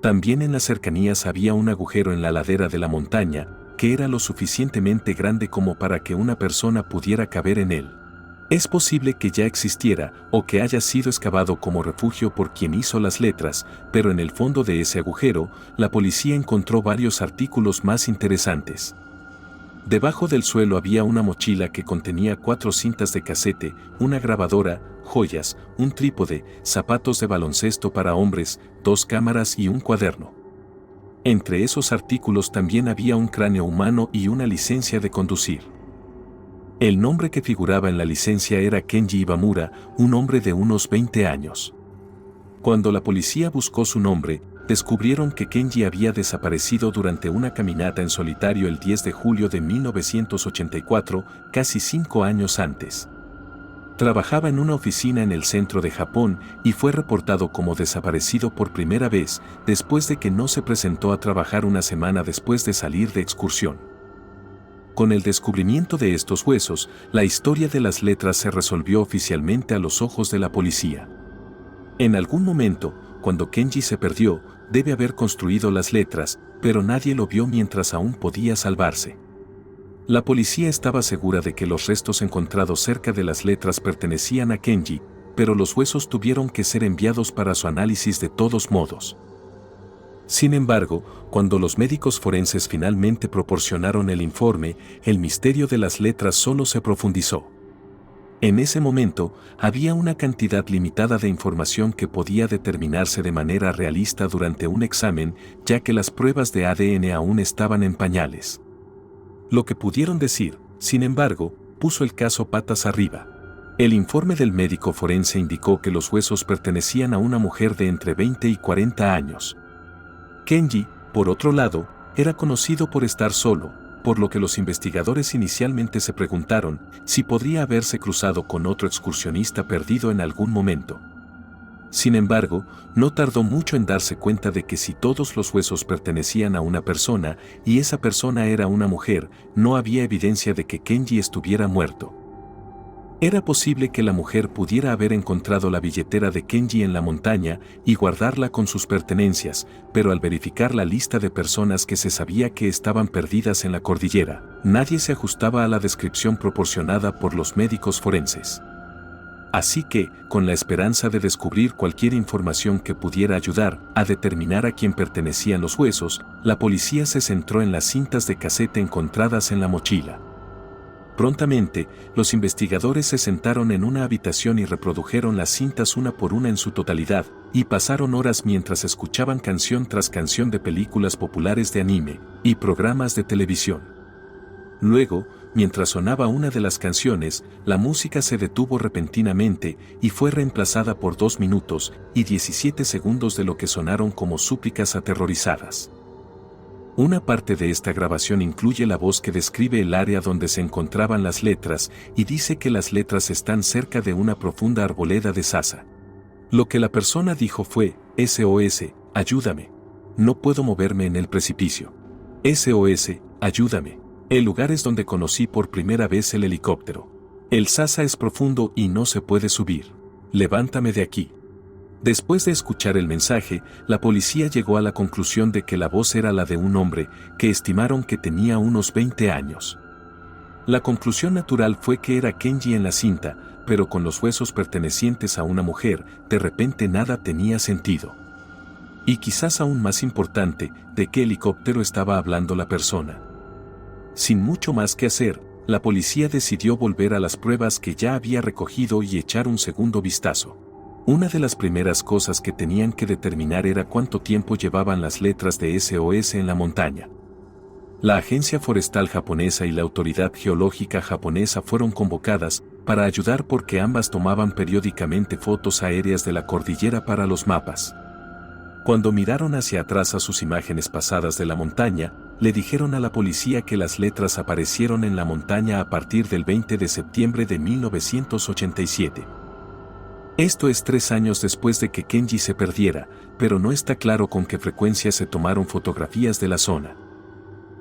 También en las cercanías había un agujero en la ladera de la montaña, que era lo suficientemente grande como para que una persona pudiera caber en él. Es posible que ya existiera o que haya sido excavado como refugio por quien hizo las letras, pero en el fondo de ese agujero, la policía encontró varios artículos más interesantes. Debajo del suelo había una mochila que contenía 4 cintas de casete, una grabadora, joyas, un trípode, zapatos de baloncesto para hombres, 2 cámaras y un cuaderno. Entre esos artículos también había un cráneo humano y una licencia de conducir. El nombre que figuraba en la licencia era Kenji Ibamura, un hombre de unos 20 años. Cuando la policía buscó su nombre, descubrieron que Kenji había desaparecido durante una caminata en solitario el 10 de julio de 1984, casi 5 años antes. Trabajaba en una oficina en el centro de Japón y fue reportado como desaparecido por primera vez después de que no se presentó a trabajar una semana después de salir de excursión. Con el descubrimiento de estos huesos, la historia de las letras se resolvió oficialmente a los ojos de la policía. En algún momento, cuando Kenji se perdió, debe haber construido las letras, pero nadie lo vio mientras aún podía salvarse. La policía estaba segura de que los restos encontrados cerca de las letras pertenecían a Kenji, pero los huesos tuvieron que ser enviados para su análisis de todos modos. Sin embargo, cuando los médicos forenses finalmente proporcionaron el informe, el misterio de las letras solo se profundizó. En ese momento, había una cantidad limitada de información que podía determinarse de manera realista durante un examen, ya que las pruebas de ADN aún estaban en pañales. Lo que pudieron decir, sin embargo, puso el caso patas arriba. El informe del médico forense indicó que los huesos pertenecían a una mujer de entre 20 y 40 años. Kenji, por otro lado, era conocido por estar solo, por lo que los investigadores inicialmente se preguntaron si podría haberse cruzado con otro excursionista perdido en algún momento. Sin embargo, no tardó mucho en darse cuenta de que si todos los huesos pertenecían a una persona y esa persona era una mujer, no había evidencia de que Kenji estuviera muerto. Era posible que la mujer pudiera haber encontrado la billetera de Kenji en la montaña y guardarla con sus pertenencias, pero al verificar la lista de personas que se sabía que estaban perdidas en la cordillera, nadie se ajustaba a la descripción proporcionada por los médicos forenses. Así que, con la esperanza de descubrir cualquier información que pudiera ayudar a determinar a quién pertenecían los huesos, la policía se centró en las cintas de casete encontradas en la mochila. Prontamente, los investigadores se sentaron en una habitación y reprodujeron las cintas una por una en su totalidad, y pasaron horas mientras escuchaban canción tras canción de películas populares de anime y programas de televisión. Luego, mientras sonaba una de las canciones, la música se detuvo repentinamente y fue reemplazada por 2 minutos y 17 segundos de lo que sonaron como súplicas aterrorizadas. Una parte de esta grabación incluye la voz que describe el área donde se encontraban las letras y dice que las letras están cerca de una profunda arboleda de sasa. Lo que la persona dijo fue: SOS, ayúdame. No puedo moverme en el precipicio. SOS, ayúdame. El lugar es donde conocí por primera vez el helicóptero. El sasa es profundo y no se puede subir. Levántame de aquí. Después de escuchar el mensaje, la policía llegó a la conclusión de que la voz era la de un hombre, que estimaron que tenía unos 20 años. La conclusión natural fue que era Kenji en la cinta, pero con los huesos pertenecientes a una mujer, de repente nada tenía sentido. Y quizás aún más importante, ¿de qué helicóptero estaba hablando la persona? Sin mucho más que hacer, la policía decidió volver a las pruebas que ya había recogido y echar un segundo vistazo. Una de las primeras cosas que tenían que determinar era cuánto tiempo llevaban las letras de SOS en la montaña. La Agencia Forestal Japonesa y la Autoridad Geológica Japonesa fueron convocadas para ayudar porque ambas tomaban periódicamente fotos aéreas de la cordillera para los mapas. Cuando miraron hacia atrás a sus imágenes pasadas de la montaña, le dijeron a la policía que las letras aparecieron en la montaña a partir del 20 de septiembre de 1987. Esto es 3 años después de que Kenji se perdiera, pero no está claro con qué frecuencia se tomaron fotografías de la zona.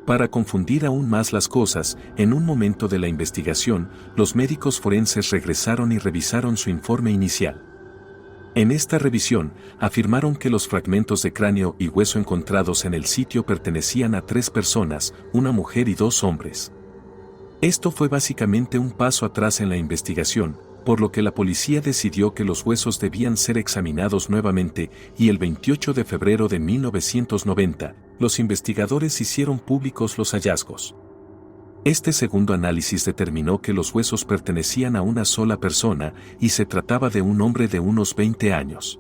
Para confundir aún más las cosas, en un momento de la investigación, los médicos forenses regresaron y revisaron su informe inicial. En esta revisión, afirmaron que los fragmentos de cráneo y hueso encontrados en el sitio pertenecían a 3 personas, una mujer y 2 hombres. Esto fue básicamente un paso atrás en la investigación, por lo que la policía decidió que los huesos debían ser examinados nuevamente y el 28 de febrero de 1990, los investigadores hicieron públicos los hallazgos. Este segundo análisis determinó que los huesos pertenecían a una sola persona y se trataba de un hombre de unos 20 años.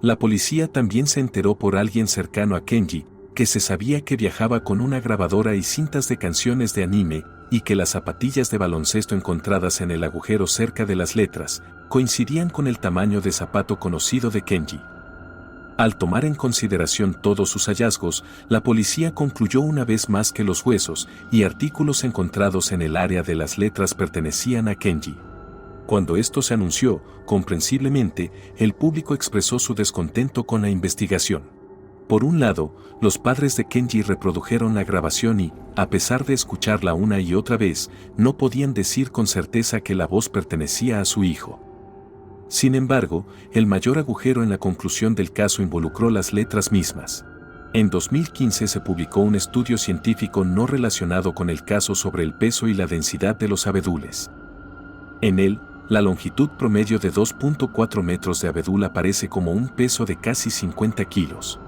La policía también se enteró por alguien cercano a Kenji, que se sabía que viajaba con una grabadora y cintas de canciones de anime, y que las zapatillas de baloncesto encontradas en el agujero cerca de las letras coincidían con el tamaño de zapato conocido de Kenji. Al tomar en consideración todos sus hallazgos, la policía concluyó una vez más que los huesos y artículos encontrados en el área de las letras pertenecían a Kenji. Cuando esto se anunció, comprensiblemente, el público expresó su descontento con la investigación. Por un lado, los padres de Kenji reprodujeron la grabación y, a pesar de escucharla una y otra vez, no podían decir con certeza que la voz pertenecía a su hijo. Sin embargo, el mayor agujero en la conclusión del caso involucró las letras mismas. En 2015 se publicó un estudio científico no relacionado con el caso sobre el peso y la densidad de los abedules. En él, la longitud promedio de 2.4 metros de abedul aparece como un peso de casi 50 kilos.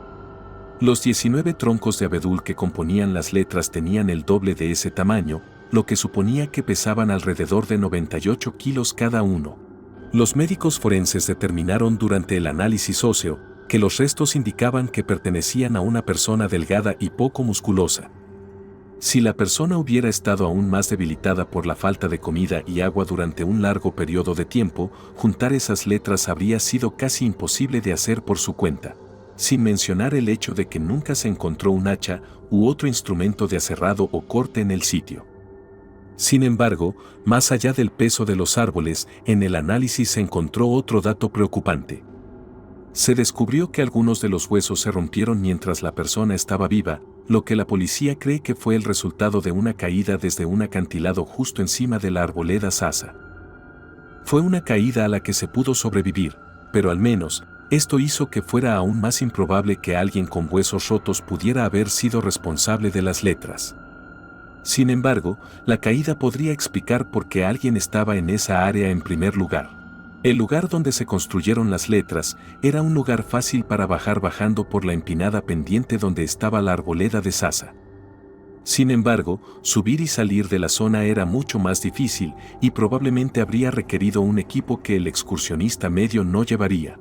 Los 19 troncos de abedul que componían las letras tenían el doble de ese tamaño, lo que suponía que pesaban alrededor de 98 kilos cada uno. Los médicos forenses determinaron durante el análisis óseo que los restos indicaban que pertenecían a una persona delgada y poco musculosa. Si la persona hubiera estado aún más debilitada por la falta de comida y agua durante un largo periodo de tiempo, juntar esas letras habría sido casi imposible de hacer por su cuenta. Sin mencionar el hecho de que nunca se encontró un hacha u otro instrumento de aserrado o corte en el sitio. Sin embargo, más allá del peso de los árboles, en el análisis se encontró otro dato preocupante. Se descubrió que algunos de los huesos se rompieron mientras la persona estaba viva, lo que la policía cree que fue el resultado de una caída desde un acantilado justo encima de la arboleda Sasa. Fue una caída a la que se pudo sobrevivir, pero al menos, esto hizo que fuera aún más improbable que alguien con huesos rotos pudiera haber sido responsable de las letras. Sin embargo, la caída podría explicar por qué alguien estaba en esa área en primer lugar. El lugar donde se construyeron las letras era un lugar fácil para bajar bajando por la empinada pendiente donde estaba la arboleda de Sasa. Sin embargo, subir y salir de la zona era mucho más difícil y probablemente habría requerido un equipo que el excursionista medio no llevaría.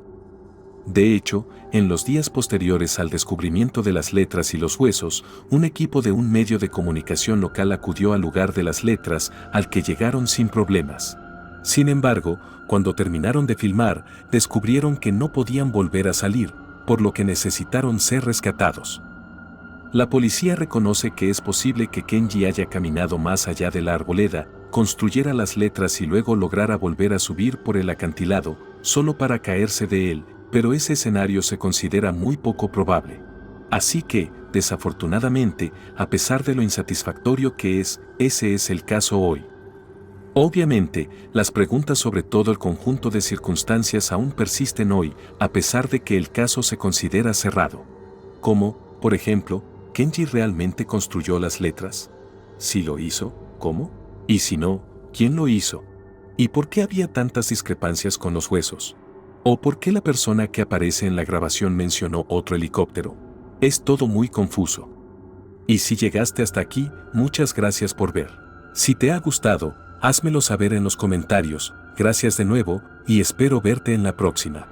De hecho, en los días posteriores al descubrimiento de las letras y los huesos, un equipo de un medio de comunicación local acudió al lugar de las letras, al que llegaron sin problemas. Sin embargo, cuando terminaron de filmar, descubrieron que no podían volver a salir, por lo que necesitaron ser rescatados. La policía reconoce que es posible que Kenji haya caminado más allá de la arboleda, construyera las letras y luego lograra volver a subir por el acantilado, solo para caerse de él, pero ese escenario se considera muy poco probable. Así que, desafortunadamente, a pesar de lo insatisfactorio que es, ese es el caso hoy. Obviamente, las preguntas sobre todo el conjunto de circunstancias aún persisten hoy, a pesar de que el caso se considera cerrado. Como, por ejemplo, ¿Kenji realmente construyó las letras? Si lo hizo, ¿cómo? Y si no, ¿quién lo hizo? ¿Y por qué había tantas discrepancias con los huesos? ¿O por qué la persona que aparece en la grabación mencionó otro helicóptero? Es todo muy confuso. Y si llegaste hasta aquí, muchas gracias por ver. Si te ha gustado, házmelo saber en los comentarios. Gracias de nuevo, y espero verte en la próxima.